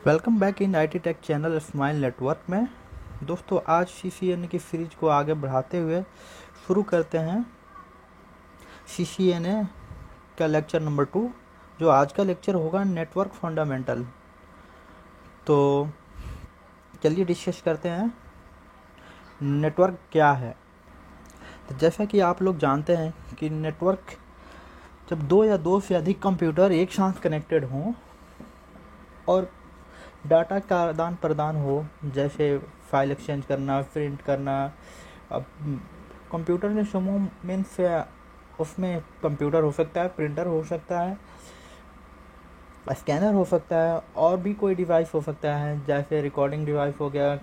Welcome back in IT take channel smile network में। दोस्तों, आज CCNA की सीरीज को आगे बढ़ाते हुए शुरू करते हैं CCNA का लेक्चर नंबर 2, जो आज का लेक्चर होगा नेटवर्क फंडामेंटल। तो चलिए डिस्कस करते हैं नेटवर्क क्या है। तो जैसा कि आप लोग जानते हैं कि नेटवर्क जब दो या दो से अधिक कंप्यूटर एक साथ कनेक्टेड हों और डाटा का आदान प्रदान हो, जैसे फाइल एक्सचेंज करना, प्रिंट करना। अब कंप्यूटर में समूह मीन्स उसमें कंप्यूटर हो सकता है, प्रिंटर हो सकता है, स्कैनर हो सकता है, और भी कोई डिवाइस हो सकता है, जैसे रिकॉर्डिंग डिवाइस हो गया।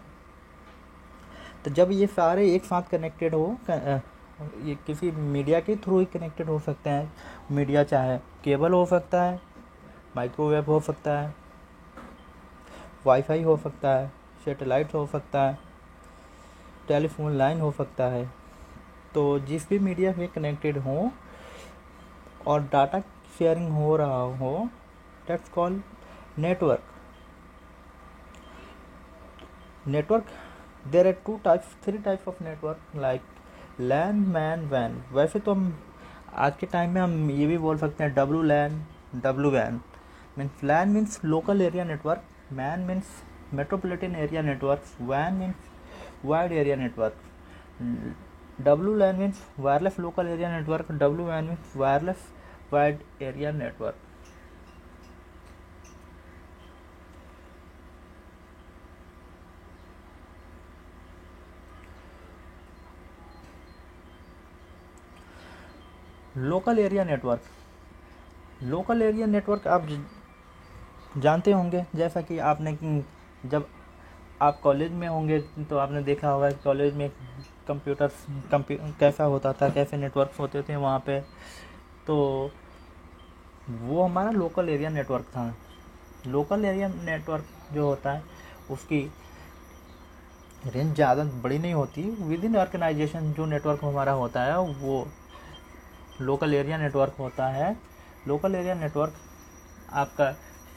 तो जब ये सारे एक साथ कनेक्टेड हो, ये किसी मीडिया के थ्रू ही कनेक्टेड हो सकते हैं। मीडिया चाहे केबल हो सकता है, माइक्रोवेव हो सकता है, वाईफाई हो सकता है, सैटेलाइट हो सकता है, टेलीफोन लाइन हो सकता है। तो जिस भी मीडिया से कनेक्टेड हो और डाटा शेयरिंग हो रहा हो, that's called network. There are three types of network like LAN, MAN, वैन। वैसे तो हम आज के टाइम में हम ये भी बोल सकते हैं डब्लू लैन, डब्लू वैन। Means LAN means local area network, MAN means metropolitan area networks, WAN means wide area network, WLAN means wireless local area network, WWAN means wireless wide area network. Local area network, local area network आप जानते होंगे। जैसा कि आपने जब आप college में होंगे तो आपने देखा होगा कि कॉलेज में कंप्यूटर कैसा होता था, कैसे नेटवर्क होते थे वहाँ पे। तो वो हमारा लोकल एरिया नेटवर्क था। लोकल एरिया नेटवर्क जो होता है उसकी रेंज ज़्यादा बड़ी नहीं होती। विद इन ऑर्गेनाइजेशन जो नेटवर्क हमारा होता है वो लोकल एरिया नेटवर्क होता है। लोकल एरिया नेटवर्क आपका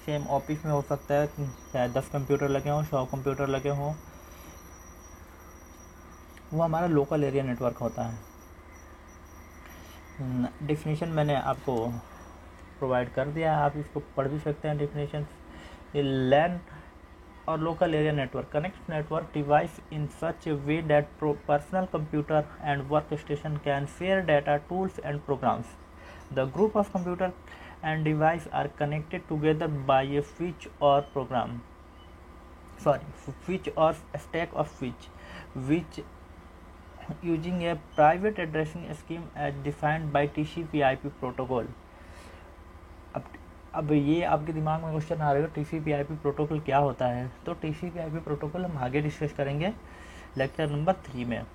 सेम ऑफिस में हो सकता है, चाहे 10 कंप्यूटर लगे हों, 100 कंप्यूटर लगे हों, वो हमारा लोकल एरिया नेटवर्क होता है। डेफिनेशन मैंने आपको प्रोवाइड कर दिया है, आप इसको पढ़ भी सकते हैं डेफिनेशन। लैन और local area network connects network device in such a way that personal computer and workstation can share data, tools and programs. The group of computer and device are connected together by a switch or stack of which using a private addressing scheme as defined by TCP/IP protocol. अब ये आपके दिमाग में question आ रहा है, TCP/IP protocol क्या होता है? तो TCP/IP प्रोटोकॉल हम आगे डिस्कस करेंगे लेक्चर नंबर 3 में।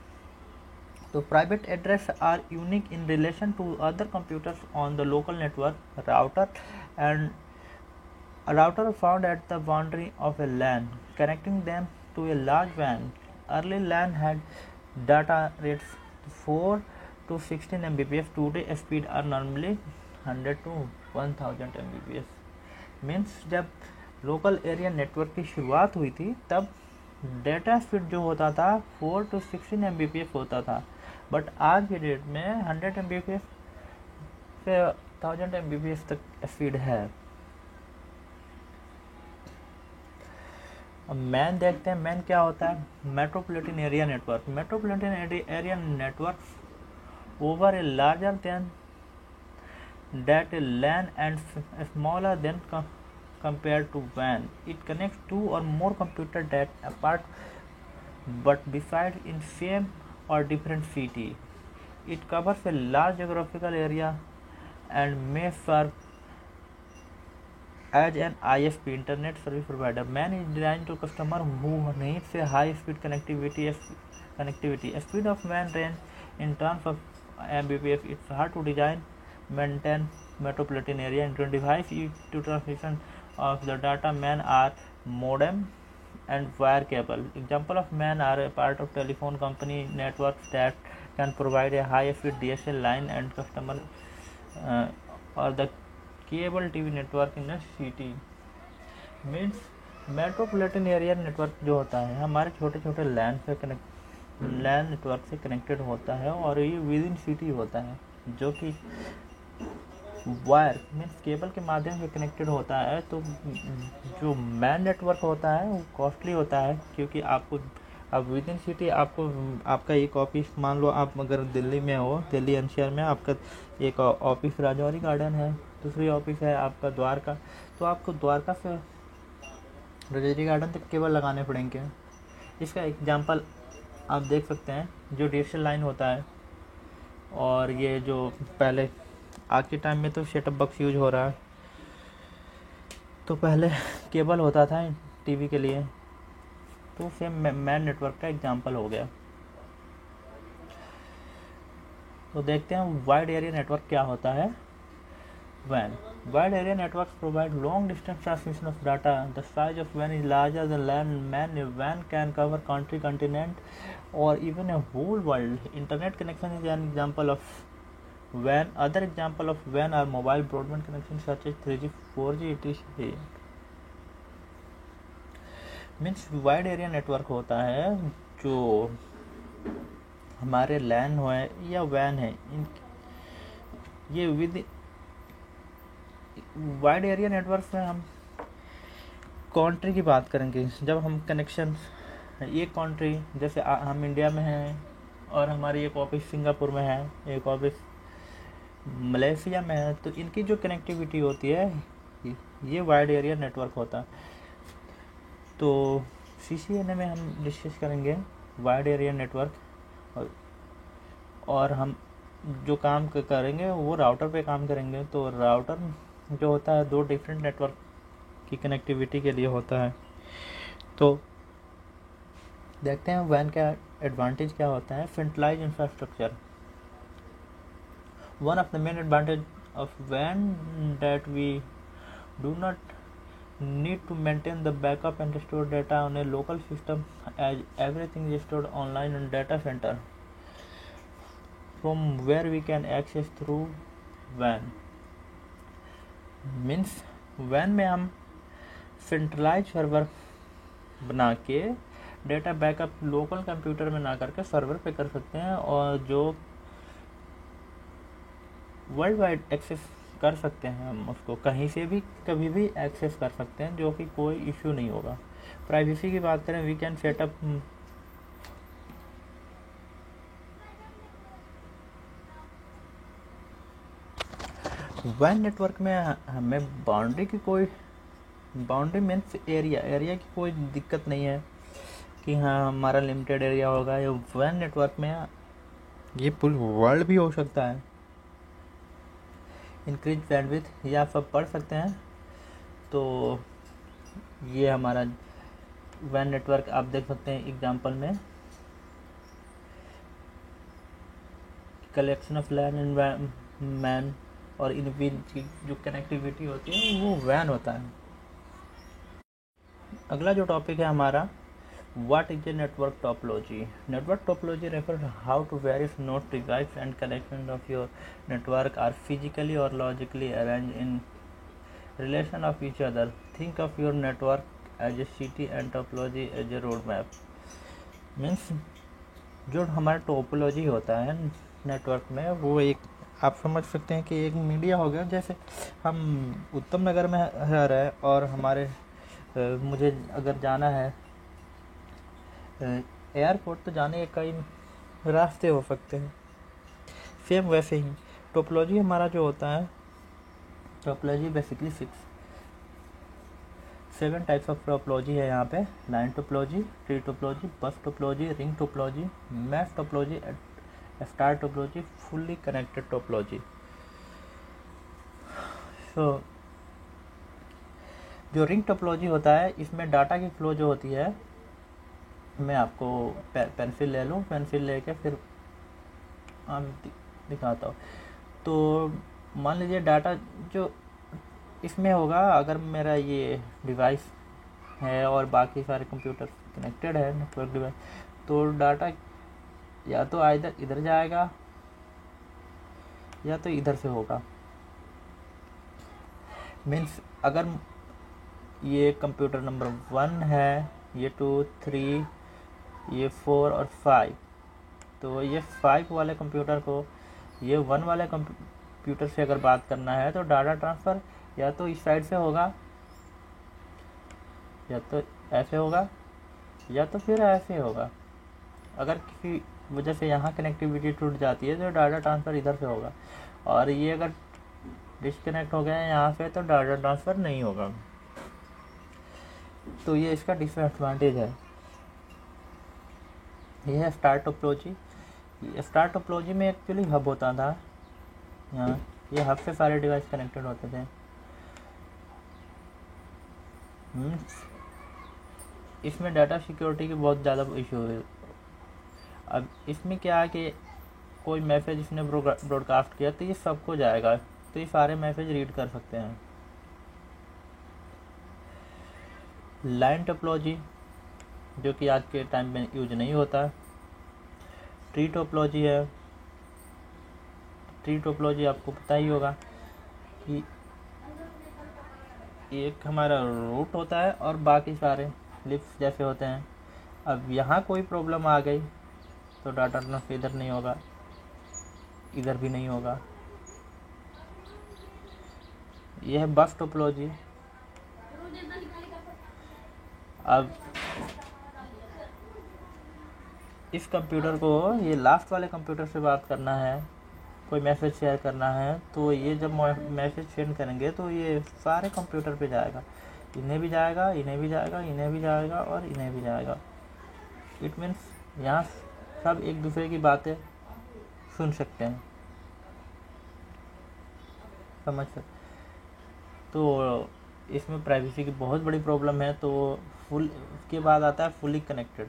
तो private address are unique in relation to other computers on the local network. Router found at the boundary of a LAN connecting them to a large WAN। Early LAN had data rates 4 to 16 Mbps. Today speed are normally 100 to 1000 Mbps। Means जब local area network की शुरुआत हुई थी तब data speed जो होता था 4 to 16 Mbps होता था, बट आज के डेट में 100 Mbps से 1000 Mbps तक स्पीड है। अब मैन देखते हैं, मैन क्या होता है? Metropolitan area network. Metropolitan area network over a larger than that LAN and smaller than compared to WAN. It connects two or more computers that apart but beside in same or different city. It covers a large geographical area and may serve as an ISP, Internet Service Provider. MAN is designed to customer who needs a high speed connectivity. Speed of MAN range in terms of Mbps. It's hard to design, maintain metropolitan area and device to transmission of the data. MAN are modem and wire cable. Example of MAN are a part of telephone company networks that can provide a high speed DSL line and customer or the cable TV network in a city. Means metropolitan area network जो होता है हमारे छोटे छोटे लैन network से connected होता है और ये विद इन सिटी होता है, जो कि वायर मीन्स केबल के माध्यम से कनेक्टेड होता है। तो जो मैन नेटवर्क होता है वो कॉस्टली होता है, क्योंकि आपको अब विद इन सिटी आपको आपका एक ऑफिस, मान लो आप अगर दिल्ली में हो, दिल्ली एनसीआर में आपका एक ऑफिस राजौरी गार्डन है, दूसरी ऑफिस है आपका द्वारका, तो आपको द्वारका से राजौरी गार्डन तक केबल लगाने पड़ेंगे। इसका एग्जांपल आप देख सकते हैं, जो डीएसएल लाइन होता है और ये जो पहले आज के टाइम में तो सेटअप बॉक्स यूज हो रहा है, तो पहले केबल होता था टीवी के लिए, तो सेम मैन नेटवर्क का एग्जांपल हो गया। तो देखते हैं वाइड एरिया नेटवर्क क्या होता है। WAN. Wide area networks provide long distance transmission of data. The size of WAN is larger than LAN. WAN can cover country, continent, or even a whole world. Internet connection is an example of WAN. Other example of WAN are mobile broadband connections such as 3G, 4G, etc. Means wide area network होता है जो हमारे लैन है या van है, ये with wide area network में हम कंट्री की बात करेंगे। जब हम कनेक्शन एक कंट्री, जैसे हम इंडिया में हैं और हमारी एक ऑफिस सिंगापुर में है, एक ऑफिस मलेशिया में है, तो इनकी जो कनेक्टिविटी होती है ये वाइड एरिया नेटवर्क होता है। तो CCNA में हम डिस्कस करेंगे वाइड एरिया नेटवर्क, और हम जो काम करेंगे वो राउटर पे काम करेंगे। तो राउटर जो होता है दो डिफरेंट नेटवर्क की कनेक्टिविटी के लिए होता है। तो देखते हैं WAN का एडवांटेज क्या होता है। Centralise infrastructure, one of the main advantage of WAN that we do not need to maintain the backup and store data on a local system, as everything is stored online in data center from where we can access through WAN. Means WAN में हम centralise server बना के data backup local computer में ना करके server पे कर सकते हैं, और जो वर्ल्ड वाइड एक्सेस कर सकते हैं, हम उसको कहीं से भी कभी भी एक्सेस कर सकते हैं, जो कि कोई इश्यू नहीं होगा। प्राइवेसी की बात करें, we can set up WAN network में हमें बाउंड्री मीन्स एरिया की कोई दिक्कत नहीं है कि हाँ हमारा लिमिटेड एरिया होगा। या WAN नेटवर्क में ये फुल वर्ल्ड भी हो सकता है। इंक्रीज बैंडविड्थ ये आप सब पढ़ सकते हैं। तो ये हमारा WAN नेटवर्क आप देख सकते हैं एग्जांपल में, collection of LAN and MAN, और इन बीच की जो कनेक्टिविटी होती है वो WAN होता है। अगला जो टॉपिक है हमारा, What is a network topology? Network topology refers to how to various node devices and connections of your network are physically or logically arranged in relation of each other. Think of your network as a city and topology as a road map. Means जो हमारा topology होता है network में, वो एक आप समझ सकते हैं कि एक मीडिया हो गया। जैसे हम उत्तम नगर में रह रहे हैं और हमारे मुझे अगर जाना है एयरपोर्ट, तो जाने के कई रास्ते हो सकते हैं। सेम वैसे ही टोपोलॉजी हमारा जो होता है, topology basically 7 types of topology है यहाँ पे। लाइन टोपोलॉजी, ट्री टोपोलॉजी, बस topology, ring topology, mesh topology, star topology, fully connected topology. तो जो रिंग टोपोलॉजी होता है, इसमें डाटा की फ्लो जो होती है, मैं आपको पेंसिल ले लूँ, पेंसिल लेके फिर दिखाता हूँ। तो मान लीजिए डाटा जो इसमें होगा, अगर मेरा ये डिवाइस है और बाकी सारे कंप्यूटर कनेक्टेड है नेटवर्क डिवाइस, तो डाटा या तो इधर जाएगा या तो इधर से होगा। मीन्स अगर ये कंप्यूटर नंबर 1 है, ये 2, 3, ये 4 और 5। तो ये 5 वाले कंप्यूटर को ये 1 वाले कंप्यूटर से अगर बात करना है तो डाटा ट्रांसफ़र या तो इस साइड से होगा, या तो ऐसे होगा, या तो फिर ऐसे होगा। अगर किसी वजह से यहाँ कनेक्टिविटी टूट जाती है तो डाटा ट्रांसफ़र इधर से होगा, और ये अगर डिस्कनेक्ट हो गया है यहाँ से तो डाटा ट्रांसफ़र नहीं होगा। तो ये इसका डिसएडवांटेज है। ये है स्टार टोपोलॉजी। स्टार टोपोलॉजी में एक्चुअली हब होता था यहाँ, ये हब से सारे डिवाइस कनेक्टेड होते थे। इसमें डाटा सिक्योरिटी की बहुत ज़्यादा इशू है। अब इसमें क्या है कि कोई मैसेज इसने ब्रॉडकास्ट किया तो ये सबको जाएगा, तो ये सारे मैसेज रीड कर सकते हैं। लाइन टोपोलॉजी जो कि आज के टाइम में यूज नहीं होता। ट्री टोपोलॉजी है। ट्री टोपोलॉजी आपको पता ही होगा कि एक हमारा रूट होता है और बाकी सारे लिप्स जैसे होते हैं। अब यहाँ कोई प्रॉब्लम आ गई तो डाटा ट्रांसफर इधर नहीं होगा, इधर भी नहीं होगा। यह है बस टोपोलॉजी। अब इस कंप्यूटर को ये लास्ट वाले कंप्यूटर से बात करना है, कोई मैसेज शेयर करना है, तो ये जब मैसेज सेंड करेंगे तो ये सारे कंप्यूटर पे जाएगा, इन्हें भी जाएगा, इन्हें भी जाएगा, इन्हें भी जाएगा और इन्हें भी जाएगा। इट मीन्स यहाँ सब एक दूसरे की बातें सुन सकते हैं, समझ सकते। तो इसमें प्राइवेसी की बहुत बड़ी प्रॉब्लम है। तो फुल के बाद आता है फुली कनेक्टेड।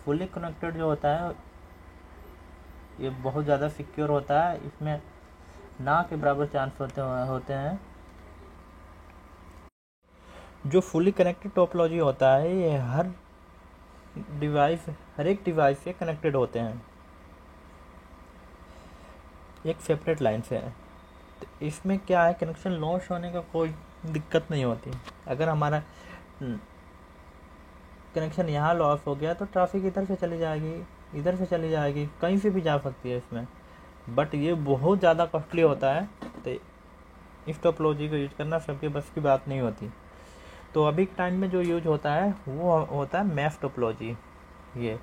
फुली कनेक्टेड जो होता है ये बहुत ज़्यादा सिक्योर होता है। इसमें ना के बराबर चांस होते हैं। जो फुली कनेक्टेड टोपोलॉजी होता है ये हर एक डिवाइस से कनेक्टेड होते हैं एक सेपरेट लाइन से। तो इसमें क्या है, कनेक्शन लॉस होने का कोई दिक्कत नहीं होती। अगर हमारा कनेक्शन यहाँ लॉस हो गया तो ट्रैफिक इधर से चली जाएगी, इधर से चली जाएगी, कहीं से भी जा सकती है इसमें। बट ये बहुत ज़्यादा कॉस्टली होता है, तो इस टोपोलॉजी को यूज करना सबके बस की बात नहीं होती। तो अभी टाइम में जो यूज होता है वो होता है मैश टोपोलॉजी। ये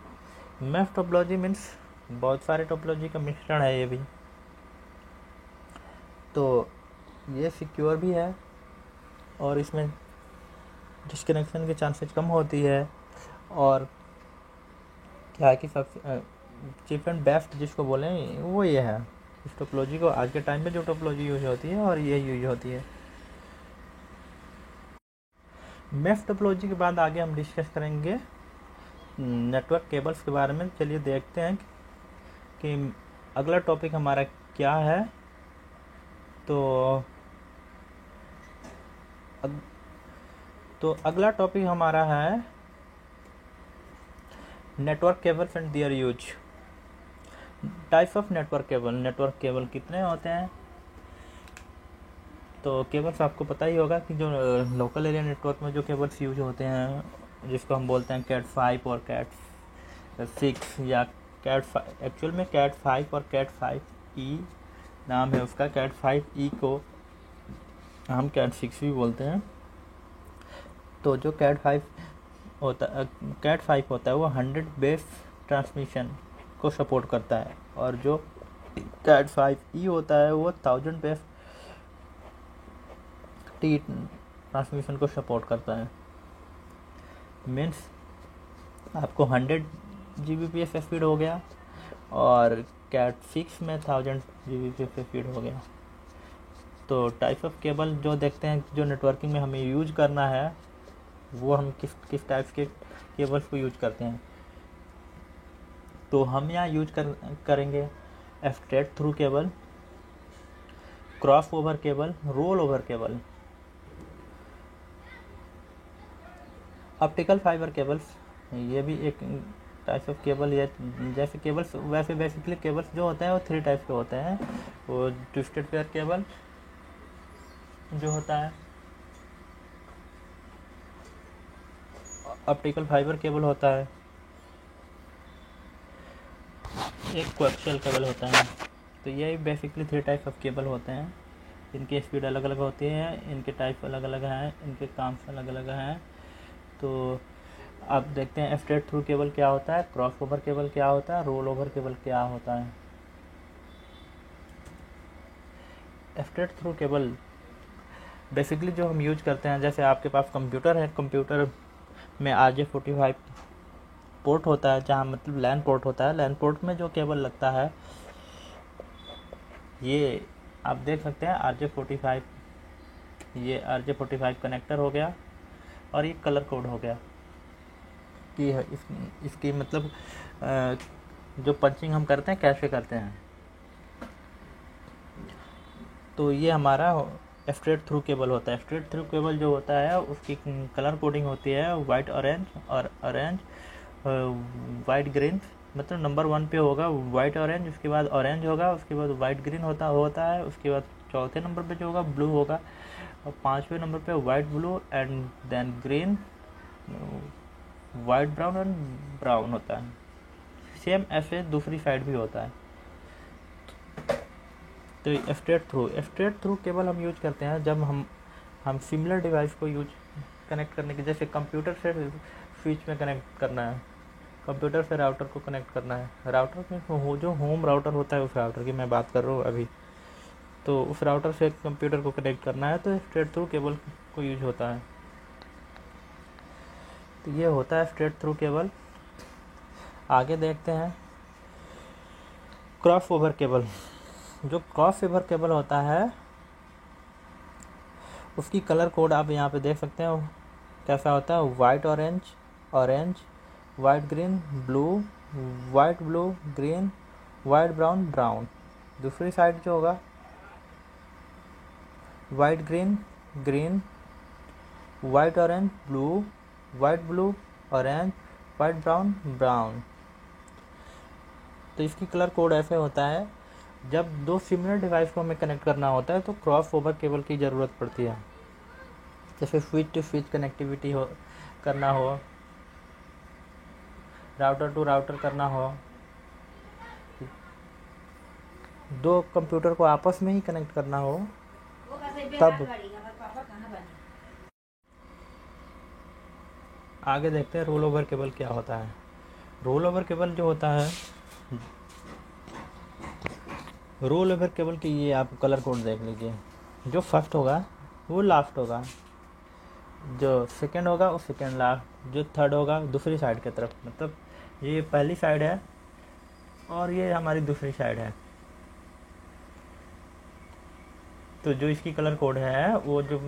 मैश टोपोलॉजी मीन्स बहुत सारे टोपोलॉजी का मिश्रण है ये भी। तो ये सिक्योर भी है और इसमें डिस्कनेक्शन के चांसेस कम होती है। और क्या है कि सबसे चीप एंड बेस्ट जिसको बोलें वो ये है। इस टोपोलॉजी को आज के टाइम में जो टोपोलॉजी यूज होती है और ये यूज होती है। मैश टोपोलॉजी के बाद आगे हम डिस्कस करेंगे नेटवर्क केबल्स के बारे में। चलिए देखते हैं कि अगला टॉपिक हमारा क्या है। तो अगला टॉपिक हमारा है network cables and their use. Types of network cable. Network cable कितने होते हैं? तो केबल्स आपको पता ही होगा कि जो लोकल एरिया नेटवर्क में जो केबल्स यूज होते हैं जिसको हम बोलते हैं कैट 5 और कैट 6 या कैट 5। एक्चुअल में कैट 5 और कैट 5E नाम है उसका। कैट 5E को हम कैट 6 भी बोलते हैं। तो जो कैट 5 होता है वो 100 बेस ट्रांसमिशन को सपोर्ट करता है, और जो कैट 5E होता है वो 1000 बेस टी ट्रांसमिशन को सपोर्ट करता है। मीन्स आपको 100 Gbps स्पीड हो गया और कैट 6 में 1000 Gbps स्पीड हो गया। तो टाइप ऑफ केबल जो देखते हैं जो नेटवर्किंग में हमें यूज करना है वो हम किस टाइप के केबल्स को यूज करते हैं। तो हम यहाँ यूज करेंगे straight through cable, cross over cable, roll over cable, optical fibre cables. ये भी एक टाइप ऑफ केबल है। जैसे केबल्स वैसे बेसिकली केबल्स जो होते हैं वो 3 टाइप के होते हैं। वो ट्विस्टेड पेयर केबल जो होता है, ऑप्टिकल फाइबर केबल होता है, एक कोएक्सियल केबल होता है। तो ये बेसिकली 3 टाइप ऑफ केबल होते हैं। इनकी स्पीड अलग अलग होती है, इनके टाइप अलग अलग हैं, इनके काम अलग अलग हैं। तो अब देखते हैं स्ट्रेट थ्रू केबल क्या होता है, क्रॉस ओवर केबल क्या होता है, रोल ओवर केबल क्या होता है। स्ट्रेट थ्रू केबल बेसिकली जो हम यूज करते हैं, जैसे आपके पास कंप्यूटर है, कंप्यूटर में RJ45 पोर्ट होता है, जहाँ मतलब लैन पोर्ट होता है। लैन पोर्ट में जो केबल लगता है, ये आप देख सकते हैं RJ45, ये RJ45 कनेक्टर हो गया, और ये कलर कोड हो गया कि इसकी मतलब जो पंचिंग हम करते हैं कैसे करते हैं। तो ये हमारा स्ट्रेट थ्रू केबल होता है। स्ट्रेट थ्रू केबल जो होता है उसकी कलर कोडिंग होती है वाइट ऑरेंज, और ऑरेंज वाइट ग्रीन, मतलब नंबर 1 पे होगा वाइट ऑरेंज, उसके बाद ऑरेंज होगा, उसके बाद वाइट ग्रीन होता है, उसके बाद चौथे नंबर पे जो होगा ब्लू होगा, और 5वें नंबर पे white blue, and then green, white brown and brown होता है। सेम ऐसे दूसरी साइड भी होता है। तो स्ट्रेट थ्रू केबल हम यूज करते हैं जब हम सिमिलर डिवाइस को यूज कनेक्ट करने के, जैसे कंप्यूटर से स्विच में कनेक्ट करना है, कंप्यूटर से राउटर को कनेक्ट करना है। राउटर में जो होम राउटर होता है, उस राउटर की मैं बात कर रहा हूँ अभी, तो उस राउटर से कंप्यूटर को कनेक्ट करना है, तो स्ट्रेट थ्रू केबल को यूज होता है। तो ये होता है स्ट्रेट थ्रू केबल। आगे देखते हैं क्रॉस ओवर केबल। जो क्रॉस ओवर केबल होता है उसकी कलर कोड आप यहाँ पे देख सकते हो कैसा होता है, white orange, orange white green, blue white blue, green white brown, brown. दूसरी साइड जो होगा white green, green white orange, blue white blue, orange white brown, brown. तो इसकी कलर कोड ऐसे होता है। जब दो सिमिलर डिवाइस को हमें कनेक्ट करना होता है तो क्रॉस ओवर केबल की ज़रूरत पड़ती है। जैसे स्विच टू स्विच कनेक्टिविटी करना हो, राउटर टू राउटर करना हो, दो कंप्यूटर को आपस में ही कनेक्ट करना हो, तब। आगे देखते हैं रोल ओवर केबल क्या होता है। रोल ओवर केबल जो होता है, रोल ओवर केबल की ये आप कलर कोड देख लीजिए। जो फर्स्ट होगा वो लास्ट होगा, जो सेकंड होगा वो सेकंड लास्ट, जो थर्ड होगा दूसरी साइड की तरफ, मतलब ये पहली साइड है और ये हमारी दूसरी साइड है। तो जो इसकी कलर कोड है, वो जो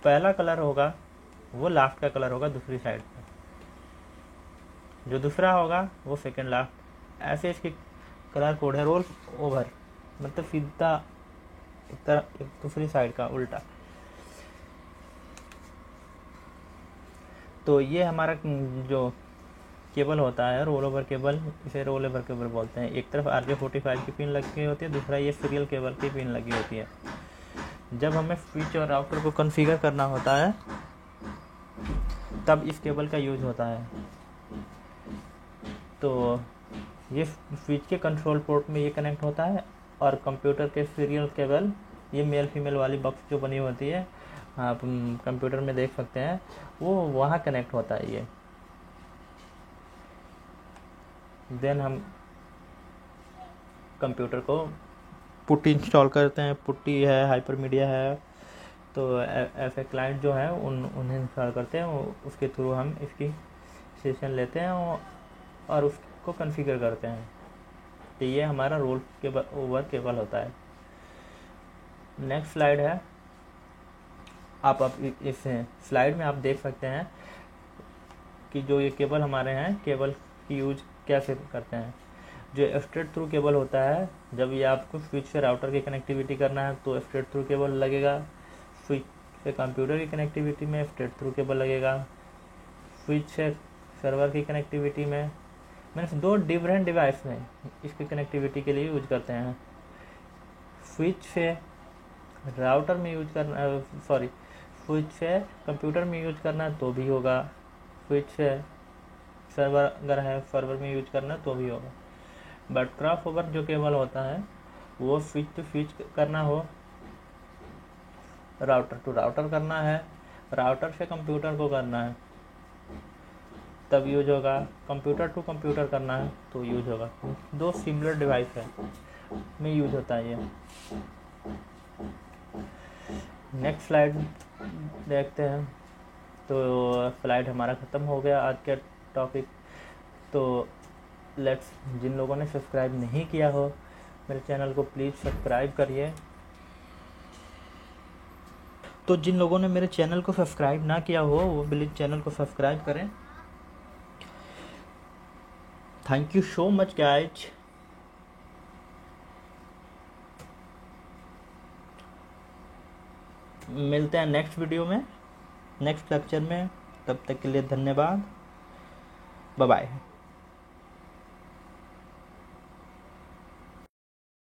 पहला कलर होगा वो लास्ट का कलर होगा दूसरी साइड का, जो दूसरा होगा वो सेकंड लास्ट। ऐसे इसकी कलर कोड है। रोल ओवर मतलब सीधा एक दूसरी साइड का उल्टा। तो ये हमारा जो केबल होता है रोल ओवर केबल, इसे रोल ओवर केबल बोलते हैं। एक तरफ RJ45 की पिन लगी होती है, दूसरा ये सीरियल केबल की पिन लगी होती है। जब हमें स्विच और राउटर को कॉन्फ़िगर करना होता है तब इस केबल का यूज होता है। तो ये स्विच के कंट्रोल पोर्ट में ये कनेक्ट होता है, और कंप्यूटर के सीरियल केबल, ये मेल फीमेल वाली बॉक्स जो बनी होती है, आप कंप्यूटर में देख सकते हैं, वो वहाँ कनेक्ट होता है ये। देन हम कंप्यूटर को पुट्टी इंस्टॉल करते हैं। पुट्टी है, हाइपर मीडिया है, तो ऐसे क्लाइंट जो है उन्हें इंस्टॉल करते हैं, उसके थ्रू हम इसकी सेशन लेते हैं और उसको कॉन्फ़िगर करते हैं। तो ये हमारा रोल ओवर केबल होता है। नेक्स्ट स्लाइड है। आप इस स्लाइड में आप देख सकते हैं कि जो ये केबल हमारे हैं, केबल की यूज कैसे करते हैं। जो स्ट्रेट थ्रू केबल होता है, जब ये आपको स्विच से राउटर की कनेक्टिविटी करना है तो स्ट्रेट थ्रू केबल लगेगा। स्विच से कंप्यूटर की कनेक्टिविटी में स्ट्रेट थ्रू केबल लगेगा। स्विच से सर्वर की कनेक्टिविटी में, मीन्स दो डिफरेंट डिवाइस में इसकी कनेक्टिविटी के लिए यूज करते हैं। स्विच से राउटर में यूज करना, स्विच से कंप्यूटर में यूज करना तो भी होगा, स्विच है, सर्वर अगर है, सर्वर में यूज करना तो भी होगा। बट क्रॉस ओवर जो केबल होता है वो स्विच टू स्विच करना हो, राउटर टू राउटर करना है, राउटर से कंप्यूटर को करना है तब यूज होगा, कंप्यूटर टू कंप्यूटर करना है तो यूज होगा। दो सिमिलर डिवाइस है में यूज होता है ये। नेक्स्ट स्लाइड देखते हैं। तो स्लाइड हमारा ख़त्म हो गया आज का टॉपिक। तो लेट्स, जिन लोगों ने सब्सक्राइब नहीं किया हो मेरे चैनल को प्लीज़ सब्सक्राइब करिए। तो जिन लोगों ने मेरे चैनल को सब्सक्राइब ना किया हो वो प्लीज़ चैनल को सब्सक्राइब करें। Thank you so much guys. मिलते हैं नेक्स्ट वीडियो में, नेक्स्ट लेक्चर में। तब तक के लिए धन्यवाद। Bye bye.